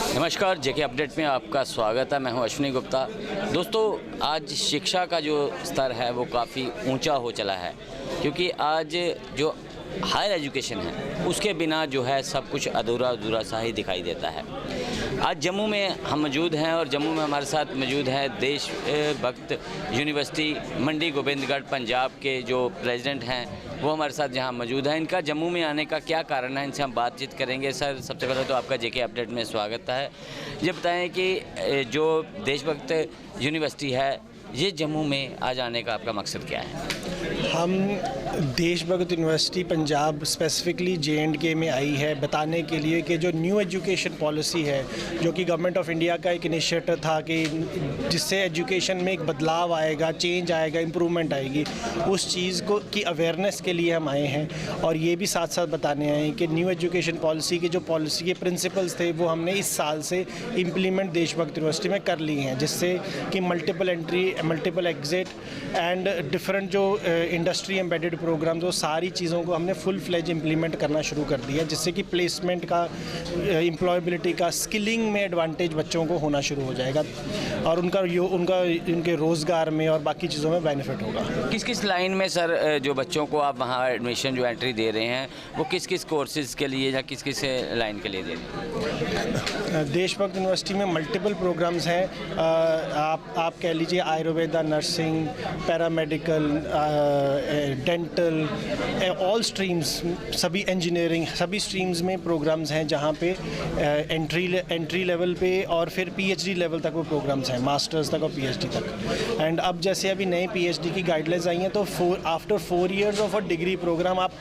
नमस्कार, जेके अपडेट में आपका स्वागत है। मैं हूं अश्विनी गुप्ता। दोस्तों, आज शिक्षा का जो स्तर है वो काफ़ी ऊंचा हो चला है, क्योंकि आज जो हायर एजुकेशन है उसके बिना जो है सब कुछ अधूरा अधूरा सा ही दिखाई देता है। आज जम्मू में हम मौजूद हैं और जम्मू में हमारे साथ मौजूद है देशभक्त यूनिवर्सिटी मंडी गोबिंदगढ़ पंजाब के जो प्रेसिडेंट हैं, वो हमारे साथ यहाँ मौजूद हैं। इनका जम्मू में आने का क्या कारण है, इनसे हम बातचीत करेंगे। सर, सबसे पहले तो आपका जेके अपडेट में स्वागत है। ये बताएं कि जो देशभक्त यूनिवर्सिटी है ये जम्मू में आ जाने का आपका मकसद क्या है? हम देशभक्त यूनिवर्सिटी पंजाब स्पेसिफिकली JNK में आई है बताने के लिए कि जो न्यू एजुकेशन पॉलिसी है, जो कि गवर्नमेंट ऑफ इंडिया का एक इनिशिएटिव था कि जिससे एजुकेशन में एक बदलाव आएगा, चेंज आएगा, इम्प्रूवमेंट आएगी, उस चीज़ को की अवेयरनेस के लिए हम आए हैं। और ये भी साथ साथ बताने आए हैं कि न्यू एजुकेशन पॉलिसी के जो पॉलिसी के प्रिंसिपल्स थे वो हमने इस साल से इम्प्लीमेंट देशभक्त यूनिवर्सिटी में कर ली हैं, जिससे कि multiple entry, multiple exit and different जो इंडस्ट्री एम्बेडेड प्रोग्राम्स, वो सारी चीज़ों को हमने फुल फ्लेज इम्प्लीमेंट करना शुरू कर दिया, जिससे कि प्लेसमेंट का, एम्प्लॉयबिलिटी का, स्किलिंग में एडवांटेज बच्चों को होना शुरू हो जाएगा और उनके रोज़गार में और बाकी चीज़ों में बेनिफिट होगा। किस किस लाइन में सर जो बच्चों को आप वहाँ एडमिशन जो एंट्री दे रहे हैं वो किस किस कोर्सेज़ के लिए या किस किस लाइन के लिए दे रहे हैं? देशभक्त यूनिवर्सिटी में मल्टीपल प्रोग्राम्स हैं। आप कह लीजिए Ayurveda, nursing, paramedical, dental, all streams, सभी इंजीनियरिंग, सभी स्ट्रीम्स में प्रोग्राम्स हैं जहाँ पे एंट्री लेवल पे और फिर PhD लेवल तक वो प्रोग्राम्स हैं, मास्टर्स तक और PhD तक। एंड अब जैसे अभी नए PhD की गाइडलाइंस आई हैं तो after 4 years of a degree programme आप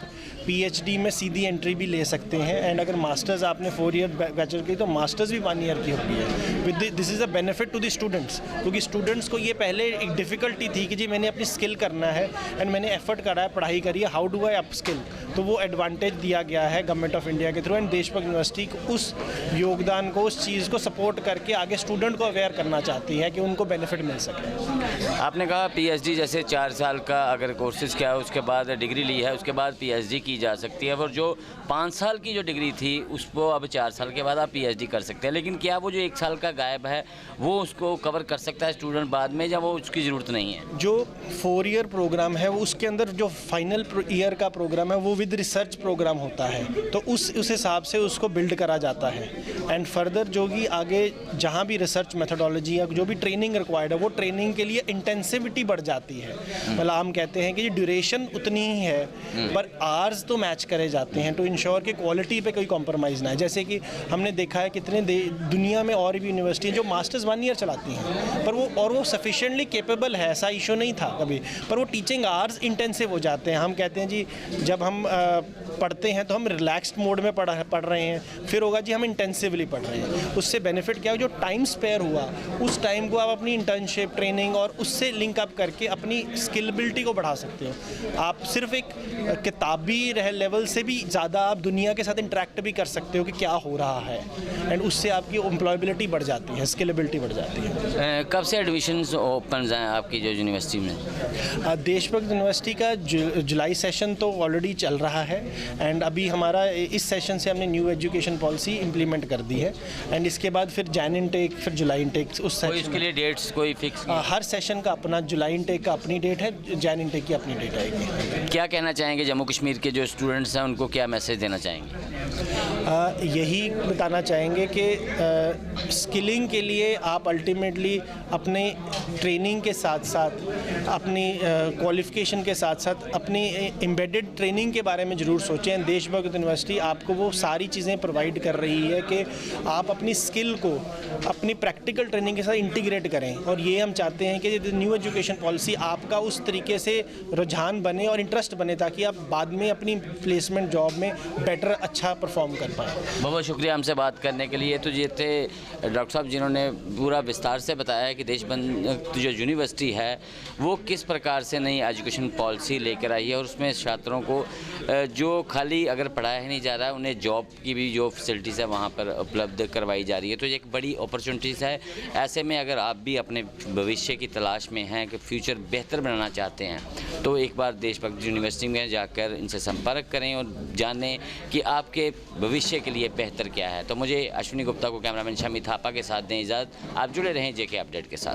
PhD में सीधी एंट्री भी ले सकते हैं। एंड अगर मास्टर्स आपने 4 year बैचलर की तो मास्टर्स भी 1 year की होती है। With this is a benefit to the students, क्योंकि स्टूडेंट्स को ये पहले एक डिफ़िकल्टी थी कि जी मैंने अपनी स्किल करना है एंड मैंने एफर्ट करा है, पढ़ाई करी है, how do I up skill. तो वो एडवांटेज दिया गया है गवर्नमेंट ऑफ इंडिया के थ्रू, एंड देशभक्त यूनिवर्सिटी उस योगदान को, उस चीज़ को सपोर्ट करके आगे स्टूडेंट को अवेयर करना चाहती है कि उनको बेनिफिट मिल सके। आपने कहा PhD जैसे 4 साल का अगर कोर्सेज़ किया है, उसके बाद डिग्री ली है, उसके बाद PhD की जा सकती है, और जो 5 साल की जो डिग्री थी उसको अब 4 साल के बाद आप PhD कर सकते हैं। लेकिन क्या वो जो 1 साल का गायब है वो उसको कवर कर सकता है स्टूडेंट बाद में, या वो उसकी ज़रूरत नहीं है? जो 4 year प्रोग्राम है वो उसके अंदर जो फाइनल ईयर का प्रोग्राम है वो विद रिसर्च प्रोग्राम होता है, तो उस हिसाब से उसको बिल्ड करा जाता है। एंड फर्दर जो कि आगे जहाँ भी रिसर्च मेथडोलॉजी या जो भी ट्रेनिंग रिक्वायर्ड है वो ट्रेनिंग के लिए इंटेंसिविटी बढ़ जाती है। मतलब हम कहते हैं कि ड्यूरेशन उतनी ही है पर आवर्स तो मैच करे जाते हैं, टू इंश्योर कि क्वालिटी पे कोई कॉम्प्रोमाइज़ ना है। जैसे कि हमने देखा है कितने दुनिया में और भी यूनिवर्सिटी जो मास्टर्स 1 year चलाती हैं पर वो सफिशिएंटली केपेबल है, ऐसा इशू नहीं था कभी, पर वो टीचिंग आवर्स इंटेंसिव हो जाते हैं। हम कहते हैं जी जब हम पढ़ते हैं तो हम रिलैक्स्ड मोड में पढ़ रहे हैं, फिर होगा जी हम इंटेंसिवली पढ़ रहे हैं। उससे बेनिफिट क्या है, जो टाइम स्पेयर हुआ उस टाइम को आप अपनी इंटर्नशिप, ट्रेनिंग और उससे लिंक अप करके अपनी स्किलेबिलिटी को बढ़ा सकते हो। आप सिर्फ एक किताबी लेवल से भी ज़्यादा आप दुनिया के साथ इंटरेक्ट भी कर सकते हो कि क्या हो रहा है, एंड उससे आपकी एम्प्लॉयबिलिटी बढ़ जाती है, स्किलेबिलिटी बढ़ जाती है। कब से एडमिशन्स ओपन हैं आपकी जो यूनिवर्सिटी में? देशभक्त यूनिवर्सिटी का जुलाई सेशन तो ऑलरेडी चल रहा है, एंड अभी हमारा इस सेशन से हमने न्यू एजुकेशन पॉलिसी इम्प्लीमेंट कर दी है, एंड इसके बाद फिर जैन इनटेक, फिर जुलाई इनटेक। उस सेशन इसके लिए डेट्स कोई फिक्स? हर सेशन का अपना, जुलाई इनटेक का अपनी डेट है, जैन इनटेक की अपनी डेट आएगी। क्या कहना चाहेंगे जम्मू कश्मीर के जो स्टूडेंट्स हैं उनको, क्या मैसेज देना चाहेंगे? यही बताना चाहेंगे कि स्किलिंग के लिए आप अल्टीमेटली अपने ट्रेनिंग के साथ साथ, अपनी क्वालिफ़िकेशन के साथ साथ अपनी एम्बेडेड ट्रेनिंग के बारे में ज़रूर सोचें। देशभक्त यूनिवर्सिटी आपको वो सारी चीज़ें प्रोवाइड कर रही है कि आप अपनी स्किल को अपनी प्रैक्टिकल ट्रेनिंग के साथ इंटीग्रेट करें, और ये हम चाहते हैं कि न्यू एजुकेशन पॉलिसी आपका उस तरीके से रुझान बने और इंटरेस्ट बने ताकि आप बाद में अपनी प्लेसमेंट जॉब में बेटर, अच्छा परफॉर्म कर पाएँ। बहुत बहुत शुक्रिया हमसे बात करने के लिए। तो ये थे डॉक्टर साहब जिन्होंने पूरा विस्तार से बताया कि देशभक्त जो यूनिवर्सिटी है वो किस प्रकार से नई एजुकेशन पॉलिसी लेकर आई है, और उसमें छात्रों को जो खाली अगर पढ़ाया ही नहीं जा रहा है, उन्हें जॉब की भी जो फैसिलिटीज़ है वहाँ पर उपलब्ध करवाई जा रही है। तो ये एक बड़ी अपॉर्चुनिटीज़ है। ऐसे में अगर आप भी अपने भविष्य की तलाश में हैं कि फ्यूचर बेहतर बनाना चाहते हैं तो एक बार देशभक्त यूनिवर्सिटी में जाकर इनसे संपर्क करें और जानें कि आपके भविष्य के लिए बेहतर क्या है। तो मुझे अश्विनी गुप्ता को, कैमरामैन शमी थापा के साथ दें इजाज़त। आप जुड़े रहें जेके अपडेट के साथ।